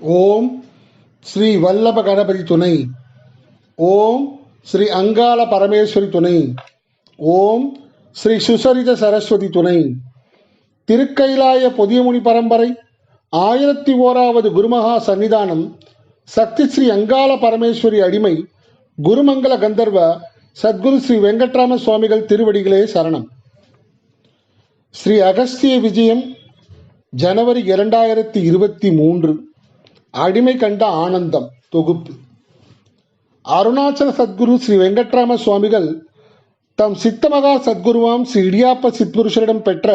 ஓம் ஸ்ரீ வல்லப கணபதி துணை. ஓம் ஸ்ரீ அங்காள பரமேஸ்வரி துணை. ஓம் ஸ்ரீ சுசரித சரஸ்வதி துணை. திருக்கைலாய பொதியமுனி பரம்பரை 1001வது குருமகா சன்னிதானம் சக்தி ஸ்ரீ அங்காள பரமேஸ்வரி அடிமை குருமங்கல கந்தர்வ சத்குரு ஸ்ரீ வெங்கட்ராம சுவாமிகள் திருவடிகளே சரணம். ஸ்ரீ அகஸ்திய விஜயம் ஜனவரி 2023. அடிமை கண்ட ஆனந்தம் தொகுப்பு. அருணாச்சல சத்குரு ஸ்ரீ வெங்கட்ராம சுவாமிகள் தம் சித்தமகா சத்குருவாம் ஸ்ரீ இடியாப்ப சித்புருஷரிடம் பெற்ற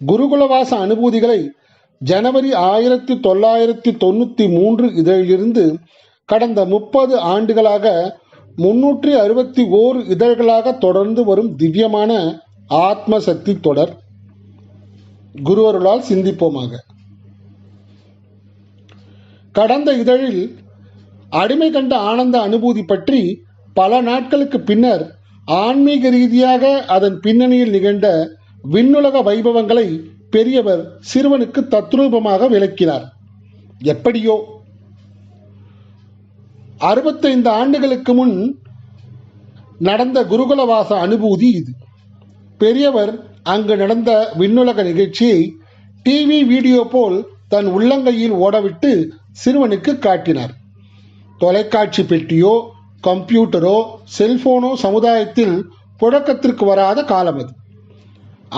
குருகுலவாச அனுபூதிகளை ஜனவரி 1993 இதழிலிருந்து கடந்த 30 ஆண்டுகளாக 361 இதழ்களாக தொடர்ந்து வரும் திவ்யமான ஆத்ம சக்தி தொடர். குருவருளால் சிந்திப்போமாக. கடந்த இதழில் அடிமை கண்ட ஆனந்த அனுபூதி பற்றி பல நாட்களுக்கு பின்னர் ஆன்மீக ரீதியாக அதன் பின்னணியில் நிகழ்ந்த விண்ணுலக வைபவங்களை பெரியவர் சிறுவனுக்கு தத்ரூபமாக விளக்கினார். எப்படியோ 65 ஆண்டுகளுக்கு முன் நடந்த குருகுலவாச அனுபூதி இது. பெரியவர் அங்கு நடந்த விண்ணுலக நிகழ்ச்சியை டிவி வீடியோ போல் தன் உள்ளங்கையில் ஓடவிட்டு சிறுவனுக்கு காட்டினார். தொலைக்காட்சி பெட்டியோ கம்ப்யூட்டரோ செல்போனோ சமுதாயத்தில் புழக்கத்திற்கு வராத காலம் அது.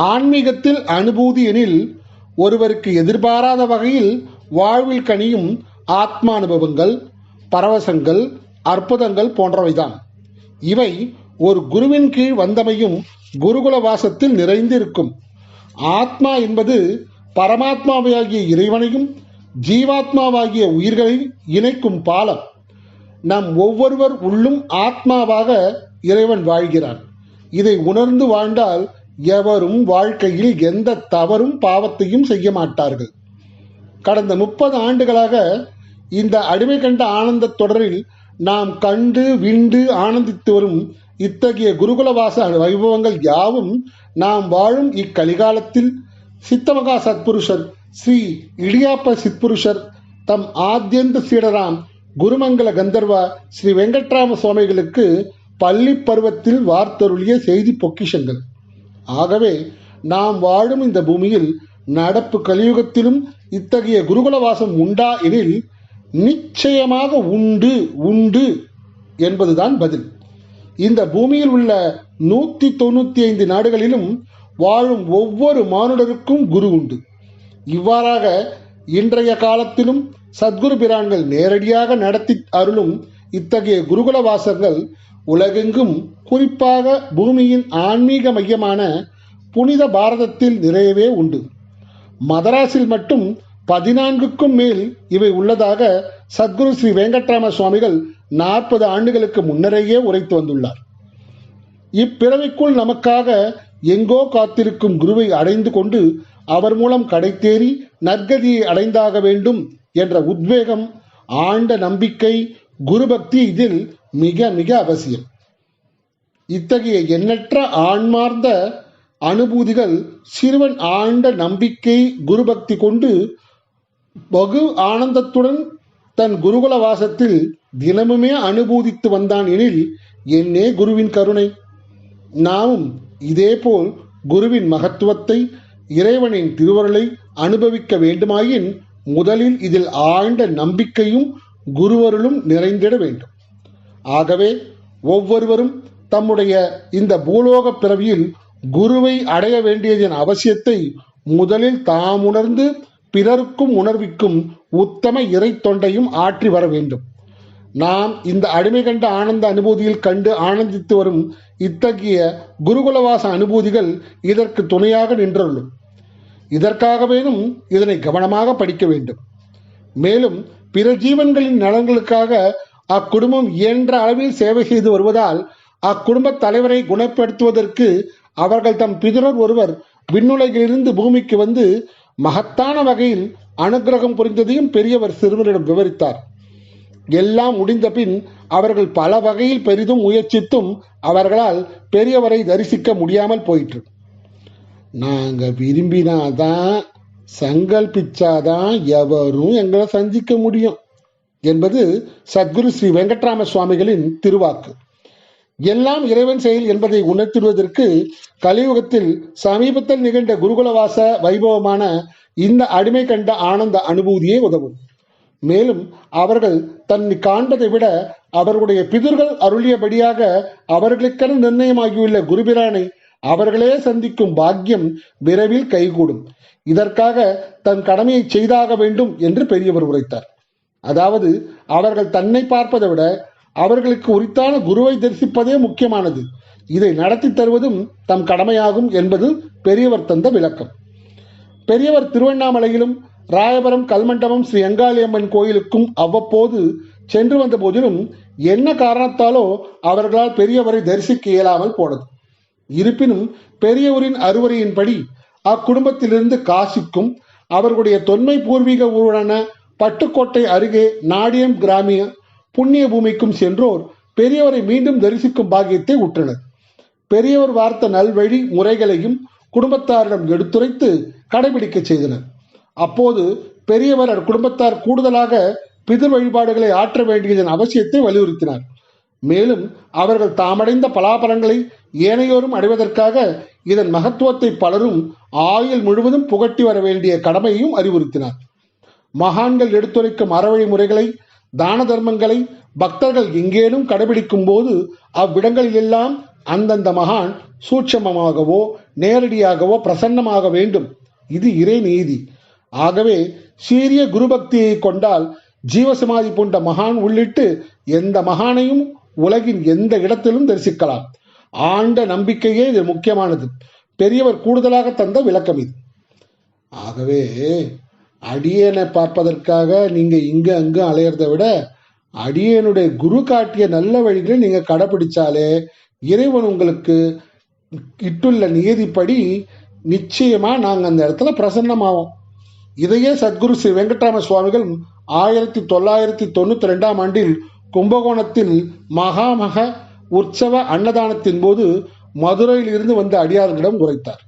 ஆன்மீகத்தில் அனுபூதி எனில் ஒருவருக்கு எதிர்பாராத வகையில் வாழ்வில் கனியும் ஆத்மானுபவங்கள், பரவசங்கள், அற்புதங்கள் போன்றவைதான். இவை ஒரு குருவின் கீழ் வந்தமையும் குருகுல வாசத்தில் நிறைந்திருக்கும். ஆத்மா என்பது பரமாத்மாவாகிய இறைவனையும் ஜீவாத்மாவாகிய உயிர்களை இணைக்கும் பாலம். நம் ஒவ்வொருவர் உள்ளும் ஆத்மாவாக இறைவன் வாழ்கிறான். இதை உணர்ந்து வாழ்ந்தால் எவரும் வாழ்க்கையில் எந்த தவறும் பாவத்தையும் செய்ய மாட்டார்கள். கடந்த 30 ஆண்டுகளாக இந்த அடிமை கண்ட ஆனந்த தொடரில் நாம் கண்டு விண்டு ஆனந்தித்து வரும் இத்தகைய குருகுலவாச வைபவங்கள் யாவும் நாம் வாழும் இக்கலிகாலத்தில் சித்தமகா சத்புருஷர் ஸ்ரீ இடியாப்ப சித்புருஷர் தம் ஆத்யந்த சீடராம் குருமங்கல கந்தர்வா ஸ்ரீ வெங்கட்ராம சுவாமிகளுக்கு பள்ளி பருவத்தில் வார்த்தருளிய செய்தி பொக்கிஷங்கள். ஆகவே நாம் வாழும் இந்த பூமியில் நடப்பு கலியுகத்திலும் இத்தகைய குருகுலவாசம் உண்டா எனில் நிச்சயமாக உண்டு உண்டு என்பதுதான் பதில். இந்த பூமியில் உள்ள 195 நாடுகளிலும் வாழும் ஒவ்வொரு மானுடருக்கும் குரு உண்டு. இவ்வாறாக இன்றைய காலத்திலும் சத்குரு பிரான்கள் நேரடியாக நடத்தி அருளும் இத்தகைய குருகுல வாசங்கள் உலகெங்கும், குறிப்பாக பூமியின் ஆன்மீக மையமான புனித பாரதத்தில் நிறையவே உண்டு. மதராஸில் மட்டும் 14க்கும் மேல் இவை உள்ளதாக சத்குரு ஸ்ரீ வெங்கட்ராம சுவாமிகள் 40 ஆண்டுகளுக்கு முன்னரேயே உரைத்து வந்துள்ளார். இப்பிறவிக்குள் நமக்காக எங்கோ காத்திருக்கும் குருவை அடைந்து கொண்டு அவர் மூலம் கடைத்தேறி நற்கதியை அடைந்தாக வேண்டும் என்ற உத்வேகம், ஆழ்ந்த நம்பிக்கை, குருபக்தி இதில் மிக மிக அவசியம். இத்தகைய எண்ணற்ற ஆன்மார்ந்த அனுபூதிகள் சிறுவன் ஆழ்ந்த நம்பிக்கை, குருபக்தி கொண்டு பகு ஆனந்தத்துடன் தன் குருகுல வாசத்தில் தினமுமே அனுபூதித்து வந்தான் எனில் என்னே குருவின் கருணை. நாமும் இதேபோல் குருவின் மகத்துவத்தை, இறைவனின் திருவருளை அனுபவிக்க வேண்டுமாயின் முதலில் இதில் ஆழ்ந்த நம்பிக்கையும் குருவருளும் நிறைந்திட வேண்டும். ஆகவே ஒவ்வொருவரும் தம்முடைய இந்த பூலோக பிறவியில் குருவை அடைய வேண்டியதன் அவசியத்தை முதலில் தாம் உணர்ந்து பிறருக்கும் உணர்விக்கும் உத்தம இறை தொண்டையும் ஆற்றி வர வேண்டும். நாம் இந்த அடிமை கண்ட ஆனந்த அனுபூதியில் கண்டு ஆனந்தித்து வரும் இத்தகைய குருகுலவாச அனுபூதிகள் இதற்கு துணையாக நின்றள்ளும். இதற்காகவேனும் இதனை கவனமாக படிக்க வேண்டும். மேலும் பிற ஜீவன்களின் நலன்களுக்காக அக்குடும்பம் இயன்ற அளவில் சேவை செய்து வருவதால் அக்குடும்ப தலைவரை குணப்படுத்துவதற்கு அவர்கள் தம் பிதுரர் ஒருவர் விண்ணுலகிலிருந்து பூமிக்கு வந்து மகத்தான வகையில் அனுக்கிரகம் புரிந்ததையும் பெரியவர் சிறுவரிடம் விவரித்தார். எல்லாம் முடிந்த பின் அவர்கள் பல வகையில் பெரிதும் முயற்சித்தும் அவர்களால் பெரியவரை தரிசிக்க முடியாமல் போயிற்று. நாங்க விரும்பினாதான் சங்கல்பிச்சாதான் எவரும் எங்களை சந்திக்க முடியும் என்பது சத்குரு ஸ்ரீ வெங்கட்ராம சுவாமிகளின் திருவாக்கு. எல்லாம் இறைவன் செயல் என்பதை உணர்த்துவதற்கு கலியுகத்தில் சமீபத்தில் நிகழ்ந்த குருகுலவாச வைபவமான இந்த அடிமை கண்ட ஆனந்த அனுபூதியே உதவும். மேலும் அவர்கள் தன்னை காண்பதை விட அவர்களுடைய பிதர்கள் அருளியபடியாக அவர்களுக்கென நிர்ணயமாகியுள்ள குருபிரானை அவர்களே சந்திக்கும் பாக்கியம் விரைவில் கைகூடும். இதற்காக தன் கடமையை செய்தாக வேண்டும் என்று பெரியவர் உரைத்தார். அதாவது அவர்கள் தன்னை பார்ப்பதை விட அவர்களுக்கு உரித்தான குருவை தரிசிப்பதே முக்கியமானது. இதை நடத்தி தருவதும் தம் கடமையாகும் என்பது பெரியவர் தந்த விளக்கம். பெரியவர் திருவண்ணாமலையிலும் ராயபுரம் கல்மண்டபம் ஸ்ரீ அங்காளியம்மன் கோயிலுக்கும் அவ்வப்போது சென்று வந்த போதிலும் என்ன காரணத்தாலோ அவர்களால் பெரியவரை தரிசிக்க இயலாமல் போனது. இருப்பினும் பெரியவரின் அறுவரையின்படி அக்குடும்பத்திலிருந்து காசிக்கும் அவர்களுடைய தொன்மை பூர்வீக ஊரான பட்டுக்கோட்டை அருகே நாடியம் கிராமிய புண்ணிய பூமிக்கும் சென்றோர் பெரியவரை மீண்டும் தரிசிக்கும் பாக்கியத்தை உற்றனர். பெரியவர் வார்த்த நல்வழி முறைகளையும் குடும்பத்தாரிடம் எடுத்துரைத்து கடைபிடிக்க செய்தனர். அப்போது பெரியவர் குடும்பத்தார் கூடுதலாக பிதிர் வழிபாடுகளை ஆற்ற வேண்டியதன் அவசியத்தை வலியுறுத்தினார். மேலும் அவர்கள் தாமடைந்த பலாபலங்களை ஏனையோரும் அடைவதற்காக இதன் மகத்துவத்தை பலரும் ஆயுள் முழுவதும் புகட்டி வர வேண்டிய கடமையையும் அறிவுறுத்தினார். மகான்கள் எடுத்துரைக்கும் அறவழி முறைகளை, தான தர்மங்களை பக்தர்கள் எங்கேனும் கடைபிடிக்கும் போது அவ்விடங்களிலெல்லாம் அந்தந்த மகான் சூட்சமமாகவோ நேரடியாகவோ பிரசன்னமாக வேண்டும். இது இறை நீதி. ஆகவே சீரிய குருபக்தியை கொண்டால் ஜீவசமாதி போன்ற மகான் உள்ளிட்டு எந்த மகானையும் உலகின் எந்த இடத்திலும் தரிசிக்கலாம். ஆண்ட நம்பிக்கையே இது முக்கியமானது. பெரியவர் கூடுதலாக தந்த விளக்கம் இது. ஆகவே அடியனை பார்ப்பதற்காக நீங்க இங்க அங்கு அலையறதை விட அடியனுடைய குரு காட்டிய நல்ல வழிகளை நீங்க கடைபிடிச்சாலே இறைவன் உங்களுக்கு இட்டுள்ள நியதிப்படி நிச்சயமா நாங்க அந்த இடத்துல பிரசன்னமாவோம். இதையே சத்குரு ஸ்ரீ வெங்கட்ராம சுவாமிகள் 1992 ஆண்டில் கும்பகோணத்தில் மகாமக உற்சவ அன்னதானத்தின் போது மதுரையில் இருந்து வந்த அடியார்களிடம் உரைத்தார்.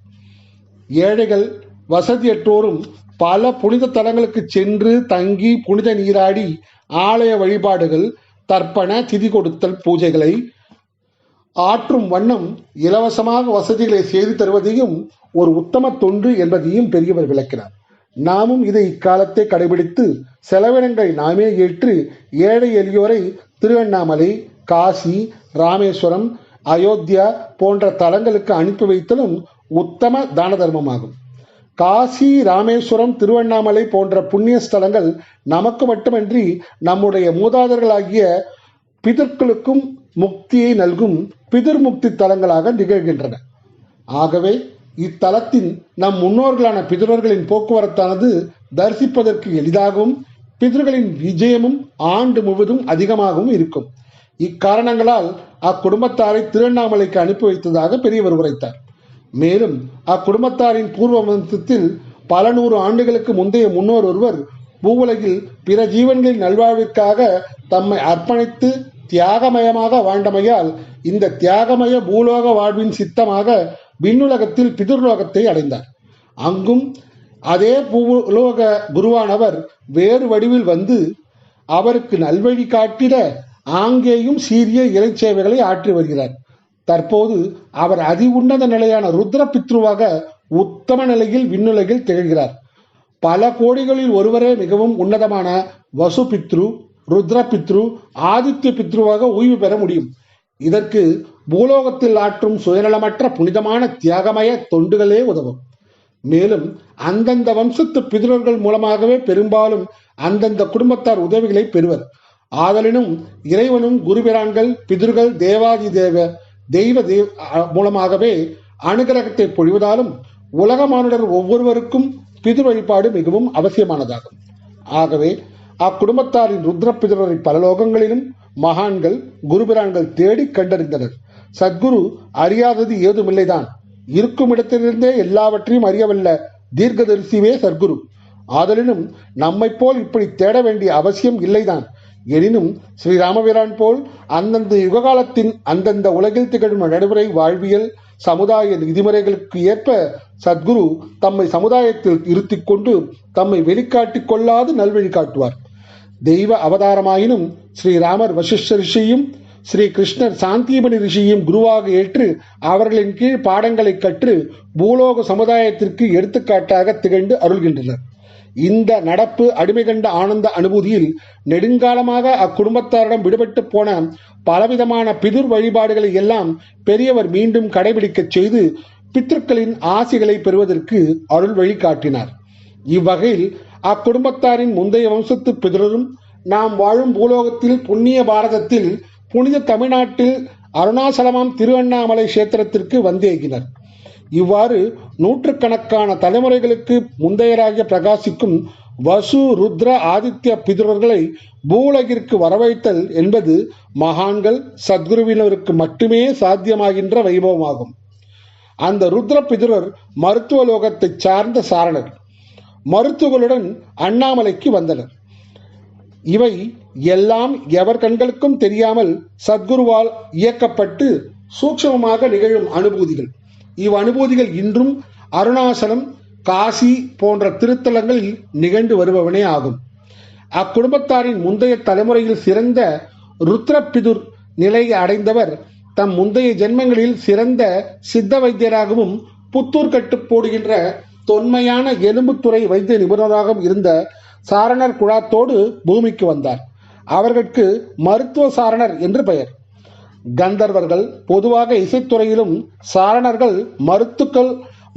ஏழைகள் வசதியற்றோரும் பல புனித தலங்களுக்கு சென்று தங்கி புனித நீராடி ஆலய வழிபாடுகள், தர்ப்பண திதி கொடுத்தல் பூஜைகளை ஆற்றும் வண்ணம் இலவசமாக வசதிகளை செய்து தருவதையும் ஒரு உத்தம தொண்டு என்பதையும் பெரியவர் விளக்கினார். நாமும் இதை இக்காலத்தை கடைபிடித்து செலவினங்களை நாமே ஏற்று ஏழை எளியோரை திருவண்ணாமலை, காசி, ராமேஸ்வரம், அயோத்தியா போன்ற தலங்களுக்கு அனுப்பி வைத்தலும் உத்தம தான தர்மமாகும். காசி, ராமேஸ்வரம், திருவண்ணாமலை போன்ற புண்ணிய ஸ்தலங்கள் நமக்கு மட்டுமன்றி நம்முடைய மூதாதர்களாகிய பிதர்களுக்கும் முக்தியை நல்கும் பிதிர் முக்தி தலங்களாக நிகழ்கின்றன. ஆகவே இத்தலத்தின் நம் முன்னோர்களான பிதர்களின் போக்குவரத்தானது தரிசிப்பதற்கு எளிதாகவும் பிதர்களின் விஜயமும் ஆண்டு முழுவதும் அதிகமாகவும் இருக்கும். இக்காரணங்களால் அக்குடும்பத்தாரை திருவண்ணாமலைக்கு அனுப்பி வைத்ததாக பெரியவர் உரைத்தார். மேலும் அக்குடும்பத்தாரின் பூர்வ வம்சத்தில் பல நூறு ஆண்டுகளுக்கு முந்தைய முன்னோர் ஒருவர் பூவுலகில் பிற ஜீவன்களின் நல்வாழ்விற்காக தம்மை அர்ப்பணித்து தியாகமயமாக வாழ்ந்தமையால் இந்த தியாகமய பூலோக வாழ்வின் சித்தமாக விண்ணுலகத்தில் பிதுர்லோகத்தை அடைந்தார். அங்கும் அதே பூலோக குருவானவர் வேறு வடிவில் வந்து அவருக்கு நல்வழி காட்டிட ஆங்கேயும் சீரிய இறை சேவைகளை ஆற்றி வருகிறார். தற்போது அவர் அதி உன்னத நிலையான ருத்ர பித்ருவாக உத்தம நிலையில் விண்ணுலகில் திகழ்கிறார். பல கோடிகளில் ஒருவரே மிகவும் உன்னதமான வசு பித்ரு, ருத்ர பித்ரு, ஆதித்ய பித்ருவாக ஓய்வு பெற முடியும். இதற்கு பூலோகத்தில் ஆற்றும் சுயநலமற்ற புனிதமான தியாகமய தொண்டுகளே உதவும். மேலும் அந்தந்த வம்சத்து பிதர்கள் மூலமாகவே பெரும்பாலும் அந்தந்த குடும்பத்தார் உதவிகளை பெறுவர். ஆதலினும் இறைவனும் குருபிரான்கள் பிதர்கள் தேவாதி தெய்வ மூலமாகவே அனுகிரகத்தை பொழிவதாலும் உலக மானுடர் ஒவ்வொருவருக்கும் பிதிர் வழிபாடு மிகவும் அவசியமானதாகும். ஆகவே அக்குடும்பத்தாரின் ருத்ர பிதரை பல லோகங்களிலும் மகான்கள் குருபிரான்கள் தேடி கண்டறிந்தனர். சத்குரு அறியாதது ஏதுமில்லைதான். இருக்கும் இடத்திலிருந்தே எல்லாவற்றையும் அறியவல்ல தீர்க்கதரிசிவே சத்குரு. ஆதலினும் நம்மை போல் இப்படி தேட வேண்டிய அவசியம் இல்லைதான். எனினும் ஸ்ரீராமபிரான் போல் அந்தந்த யுககாலத்தின் அந்தந்த உலகில் திகழும் நடைமுறை வாழ்வியல் சமுதாய விதிமுறைகளுக்கு ஏற்ப சத்குரு தம்மை சமுதாயத்தில் இருத்திக் கொண்டு தம்மை வெளிக்காட்டிக் கொள்ளாது நல்வழி காட்டுவார். தெய்வ அவதாரமாயினும் ஸ்ரீராமர் வசிஷ்ட ரிஷியும் ஸ்ரீ கிருஷ்ணர் சாந்திமணி ரிஷியும் குருவாக ஏற்று அவர்களின் கீழ் பாடங்களை கற்று பூலோக சமுதாயத்திற்கு எடுத்துக்காட்டாக திகழ்ந்து அருள்கின்றனர். இந்த நடப்பு அடிமை கண்ட ஆனந்த அனுபூதியில் நெடுங்காலமாக அக்குடும்பத்தாரிடம் விடுபட்டு போன பலவிதமான பிதுர் வழிபாடுகளை எல்லாம் பெரியவர் மீண்டும் கடைபிடிக்கச் செய்து பித்ருக்களின் ஆசிகளை பெறுவதற்கு அருள் வழி காட்டினார். இவ்வகையில் அக்குடும்பத்தாரின் முந்தைய வம்சத்து பிதரும் நாம் வாழும் பூலோகத்தில் புண்ணிய பாரதத்தில் புனித தமிழ்நாட்டில் அருணாசலமாம் திருவண்ணாமலை கஷேத்திரத்திற்கு வந்தேகினர். இவ்வாறு நூற்றுக்கணக்கான தலைமுறைகளுக்கு முந்தையராக பிரகாசிக்கும் வசு ருத்ர ஆதித்ய பிதுரர்களை பூலகிற்கு வரவைத்தல் என்பது மகான்கள் சத்குருவினருக்கு மட்டுமே சாத்தியமாகின்ற வைபவமாகும். அந்த ருத்ர பிதுரர் மருத்துவ லோகத்தை சார்ந்த சாரணர். மருத்துவர்களுடன் அண்ணாமலைக்கு வந்தனர். இவை எல்லாம் எவர் கண்களுக்கும் தெரியாமல் சத்குருவால் இயக்கப்பட்டு சூக்ஷ்மமாக நிகழும் அனுபூதிகள். இவ்வனுபூதிகள் இன்றும் அருணாசலம் காசி போன்ற திருத்தலங்களில் நிகழ்ந்து வருபவனே ஆகும். அக்குடும்பத்தாரின் முந்தைய தலைமுறையில் சிறந்த ருத்ரபிதுர் நிலையை அடைந்தவர் தம் முந்தைய ஜென்மங்களில் சிறந்த சித்த வைத்தியராகவும் புத்தூர் கட்டு போடுகின்ற தொன்மையான எலும்புத்துறை வைத்திய நிபுணராகவும் இருந்த சாரணர் குழாத்தோடு பூமிக்கு வந்தார். அவர்களுக்கு மருத்துவ சாரணர் என்று பெயர். கந்தர்வர்கள் பொதுவாக இசைத்துறையிலும் சாரணர்கள்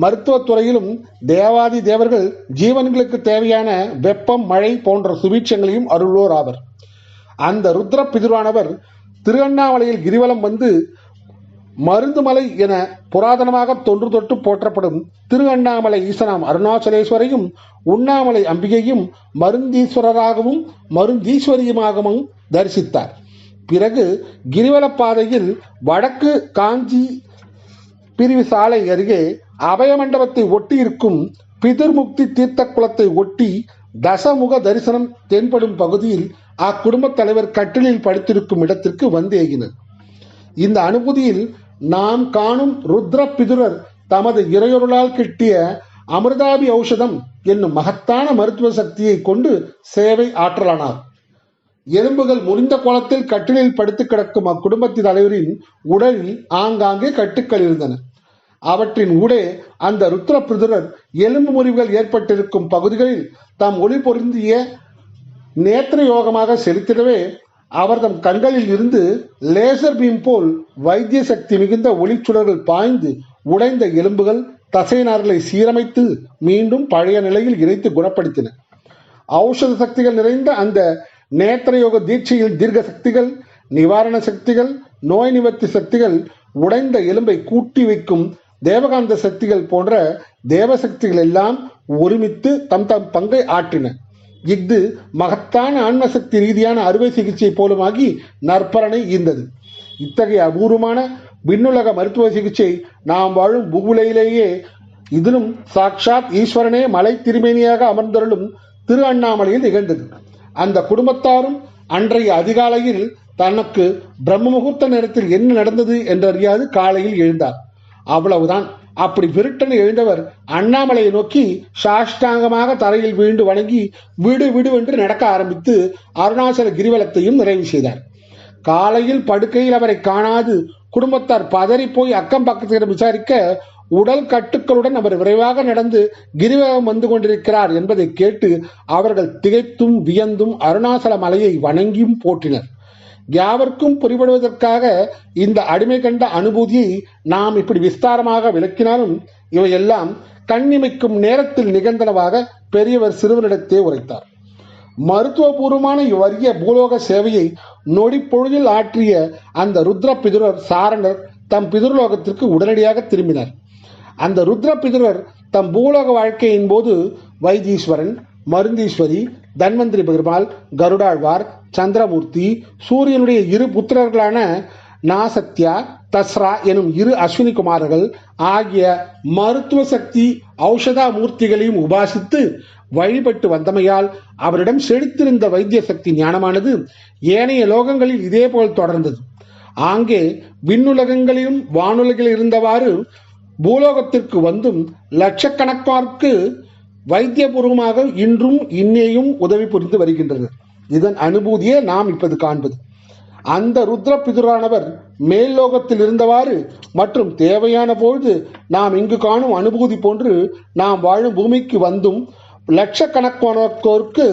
மருத்துவத்துறையிலும் தேவாதி தேவர்கள் ஜீவன்களுக்கு தேவையான வெப்பம் மழை போன்ற சுபீட்சங்களையும் அருள்வோர் ஆவர். அந்த ருத்ர பிதுரானவர் திருவண்ணாமலையில் கிரிவலம் வந்து மருந்துமலை என புராதனமாக தொன்று தொட்டு போற்றப்படும் திருவண்ணாமலை ஈசனாம் அருணாச்சலேஸ்வரையும் உண்ணாமலை அம்பிகையும் மருந்தீஸ்வரராகவும் மருந்தீஸ்வரியுமாகவும் தரிசித்தார். பிறகு கிரிவல பாதையில் வடக்கு காஞ்சி பிரிவு சாலை அருகே அபயமண்டபத்தை ஒட்டி இருக்கும் பிதிர்முக்தி தீர்த்த குளத்தை ஒட்டி தசமுக தரிசனம் தென்படும் பகுதியில் அக்குடும்பத் தலைவர் கட்டிலில் படுத்திருக்கும் இடத்திற்கு வந்து ஏகினர். இந்த அனுபூதியில் நாம் காணும் ருத்ர பிதுரர் தமது இறையொருளால் கிட்டிய அமிர்தாபி ஔஷதம் என்னும் மகத்தான மருத்துவ சக்தியை கொண்டு சேவை ஆற்றலானார். எலும்புகள் முறிந்த கோலத்தில் கட்டிலில் படுத்து கிடக்கும் அக்குடும்பத்தின் தலைவரின் உடலில் ஆங்காங்கே கட்டுக்கள் இருந்தன. அவற்றின் ஊடே அந்த ருத்ர பிதுரர் எலும்பு முறிவுகள் ஏற்பட்டிருக்கும் பகுதிகளில் தாம் ஒளி பொருந்திய நேத்திர யோகமாக செலுத்திடவே அவர்தம் கண்களில் இருந்து லேசர் பீம் போல் வைத்திய சக்தி மிகுந்த ஒளிச்சுடர்கள் பாய்ந்து உடைந்த எலும்புகள் தசைநார்களை சீரமைத்து மீண்டும் பழைய நிலையில் இணைத்து குணப்படுத்தின. ஔஷத சக்திகள் நிறைந்த அந்த நேத்திரயோக தீட்சையில் தீர்க்க சக்திகள், நிவாரண சக்திகள், நோய் நிவர்த்தி சக்திகள், உடைந்த எலும்பை கூட்டி வைக்கும் தேவகாந்த சக்திகள் போன்ற தேவசக்திகள் எல்லாம் ஒருமித்து தம் தம் பங்கை ஆற்றின. இஃது மகத்தான ஆன்மசக்தி ரீதியான அறுவை சிகிச்சை போலுமாகி நற்பலனை ஈந்தது. இத்தகைய அபூர்வமான விண்ணுலக மருத்துவ சிகிச்சை நாம் வாழும் பூவுலையிலேயே இதிலும் சாட்சாத் ஈஸ்வரனே மலை திருமேனியாக அமர்ந்தருளும் திரு அண்ணாமலையில் நிகழ்ந்தது. அந்த குடும்பத்தாரும் அன்றைய அதிகாலையில் தனக்கு பிரம்ம முகூர்த்த நேரத்தில் என்ன நடந்தது என்றறியாது காலையில் எழுந்தார். அவ்வளவுதான். அப்படி விருட்டனை எழுந்தவர் அண்ணாமலையை நோக்கி சாஷ்டாங்கமாக தரையில் வீழ்ந்து வணங்கி விடு விடு என்று நடக்க ஆரம்பித்து அருணாச்சல கிரிவலத்தையும் நிறைவு செய்தார். காலையில் படுக்கையில் அவரை காணாது குடும்பத்தார் பதறி போய் அக்கம் பக்கத்திடம் விசாரிக்க உடல் கட்டுக்களுடன் அவர் விரைவாக நடந்து கிரிவலம் வந்து கொண்டிருக்கிறார் என்பதை கேட்டு அவர்கள் திகைத்தும் வியந்தும் அருணாச்சல மலையை வணங்கியும் போற்றினர். யாவர்க்கும் புரிபடுவதற்காக இந்த அடிமை கண்ட அனுபூதியை நாம் இப்படி விஸ்தாரமாக விளக்கினாலும் இவையெல்லாம் கண்ணிமைக்கும் நேரத்தில் நிகழ்ந்தனவாக பெரியவர் சிறுவனிடத்தே உரைத்தார். மருத்துவபூர்வமான இவ்வறிய பூலோக சேவையை நொடி பொழுதில் ஆற்றிய அந்த ருத்ர பிதுரர் சாரணர் தம் பிதுர்லோகத்திற்கு உடனடியாக திரும்பினர். அந்த ருத்ர பிதுரர் தம் பூலோக வாழ்க்கையின் போது வைத்தீஸ்வரன், மருந்தீஸ்வரி, தன்வந்திரி பெருமாள், கருடாழ்வார், சந்திரமூர்த்தி, சூரியனுடைய இரு புத்திரர்களான நாசத்யா, தஸ்ரா எனும் இரு அஸ்வினி குமாரர்கள் ஆகிய மருத்துவ சக்தி ஔஷதா மூர்த்திகளையும் உபாசித்து வழிபட்டு வந்தமையால் அவரிடம் செழித்திருந்த வைத்திய சக்தி ஞானமானது ஏனைய லோகங்களில் இதேபோல் தொடர்ந்தது. ஆங்கே விண்ணுலகங்களிலும் வானுலகில் இருந்தவாறு பூலோகத்திற்கு வந்தும் லட்சக்கணக்காருக்கு வைத்தியபூர்வமாக இன்றும் இன்னேயும் உதவி புரிந்து வருகின்றது. இதன் அனுபூதியே நாம் இப்போது காண்பது. அந்த ருத்ர பிதுரானவர் மேல் லோகத்தில் இருந்தவாறு மற்றும் தேவையான பொழுது நாம் இங்கு காணும் அனுபூதி போன்று நாம் வாழும் பூமிக்கு வந்தும் லட்சக்கணக்கானோருக்கு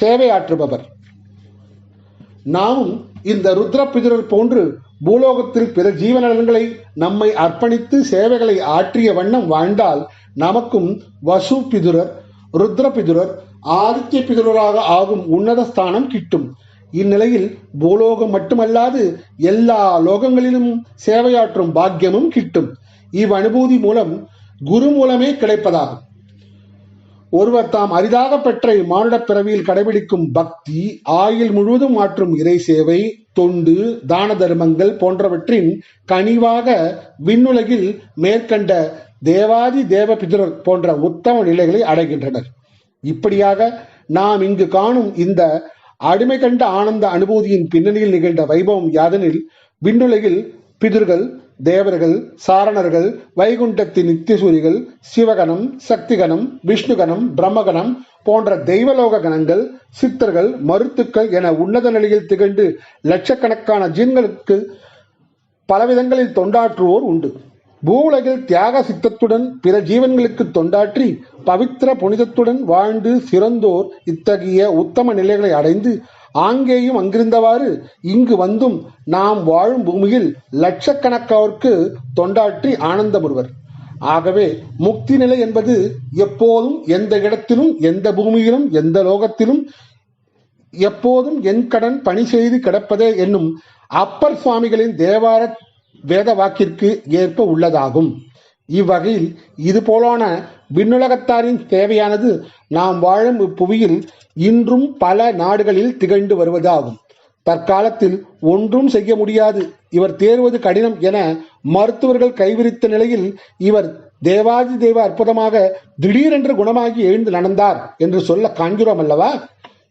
சேவையாற்றுபவர். நாமும் இந்த ருத்ர பிதுரர் போன்று பூலோகத்தில் பிற ஜீவநலன்களை நம்மை அர்ப்பணித்து சேவைகளை ஆற்றிய வண்ணம் வாழ்ந்தால் நமக்கும் வசு பிதுரர், ருத்ர பிதுரர், ஆதித்ய பிதுரராக ஆகும் உன்னத ஸ்தானம் கிட்டும். இந்நிலையில் பூலோகம் மட்டுமல்லாது எல்லா லோகங்களிலும் சேவையாற்றும் பாக்கியமும் கிட்டும். இவ்வனுபூதி மூலம் குரு மூலமே கிடைப்பதாகும். ஒருவர் தாம் அரிதாக பெற்ற இம்மானுட பிறவியில் கடைபிடிக்கும் பக்தி, ஆயுள் முழுவதும் மாற்றும் இறை சேவை, தொண்டு, தான தர்மங்கள் போன்றவற்றின் கனிவாக விண்ணுலகில் மேற்கண்ட தேவாதி தேவ பிதுரர் போன்ற உத்தம நிலைகளை அடைகின்றனர். இப்படியாக நாம் இங்கு காணும் இந்த அடிமை கண்ட ஆனந்த அனுபூதியின் பின்னணியில் நிகழ்ந்த வைபவம் யாதெனில், விண்ணுலகில் பிதுர்கள், தேவர்கள், சாரணர்கள், வைகுண்டத்தின் நித்தியசூரிகள், சிவகணம், சக்திகணம், விஷ்ணுகணம், பிரம்மகணம் போன்ற தெய்வலோக கணங்கள், சித்தர்கள், மருத்துக்கள் என உன்னத நிலையில் திகழ்ந்து லட்சக்கணக்கான ஜீன்களுக்கு பலவிதங்களில் தொண்டாற்றுவோர் உண்டு. பூவுலகில் தியாக சித்தத்துடன் பிற ஜீவன்களுக்கு தொண்டாற்றி பவித்திர புனிதத்துடன் வாழ்ந்து சிறந்தோர் இத்தகைய உத்தம நிலைகளை அடைந்து ஆங்கேயும் அங்கிருந்தவாறு இங்கு வந்தும் நாம் வாழும் பூமியில் லட்சக்கணக்கானோருக்கு தொண்டாற்றி ஆனந்தமுறுவர். ஆகவே முக்தி நிலை என்பது எப்போதும் எந்த இடத்திலும் எந்த பூமியிலும் எந்த லோகத்திலும் எப்போதும் என் கடன் பணி செய்து கிடப்பதே என்னும் அப்பர் சுவாமிகளின் தேவார வேத வாக்கிற்கு ஏற்ப உள்ளதாகும். இவ்வகையில் இதுபோலான விண்ணுலகத்தாரின் தேவையானது நாம் வாழும் இப்புவியில் இன்றும் பல நாடுகளில் திகழ்ந்து வருவதாகும். தற்காலத்தில் ஒன்றும் செய்ய முடியாது, இவர் தேர்வது கடினம் என மருத்துவர்கள் கைவிரித்த நிலையில் இவர் தேவாதி தேவ அற்புதமாக திடீரென்று குணமாகி எழுந்து நடந்தார் என்று சொல்ல காண்கிறோம் அல்லவா?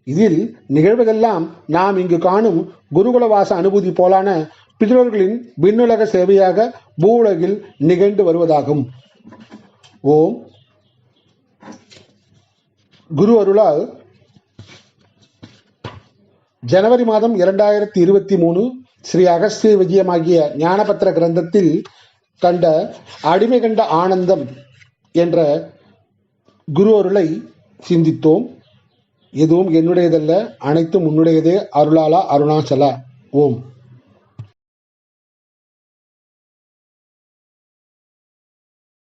இதில் நிகழ்வதெல்லாம் நாம் இங்கு காணும் குருகுலவாச அனுபூதி போலான பிதுரர்களின் விண்ணுலக சேவையாக பூவுலகில் நிகழ்ந்து வருவதாகும். ஓம். குரு அருளால் ஜனவரி மாதம் 2023 ஸ்ரீ அகஸ்திய விஜயமாகிய ஞானபத்திர கிரந்தத்தில் கண்ட அடிமை கண்ட ஆனந்தம் என்ற குரு அருளை சிந்தித்தோம். எதுவும் என்னுடையதல்ல, அனைத்தும் உன்னுடையதே. அருளாலா அருணாச்சலா. ஓம்.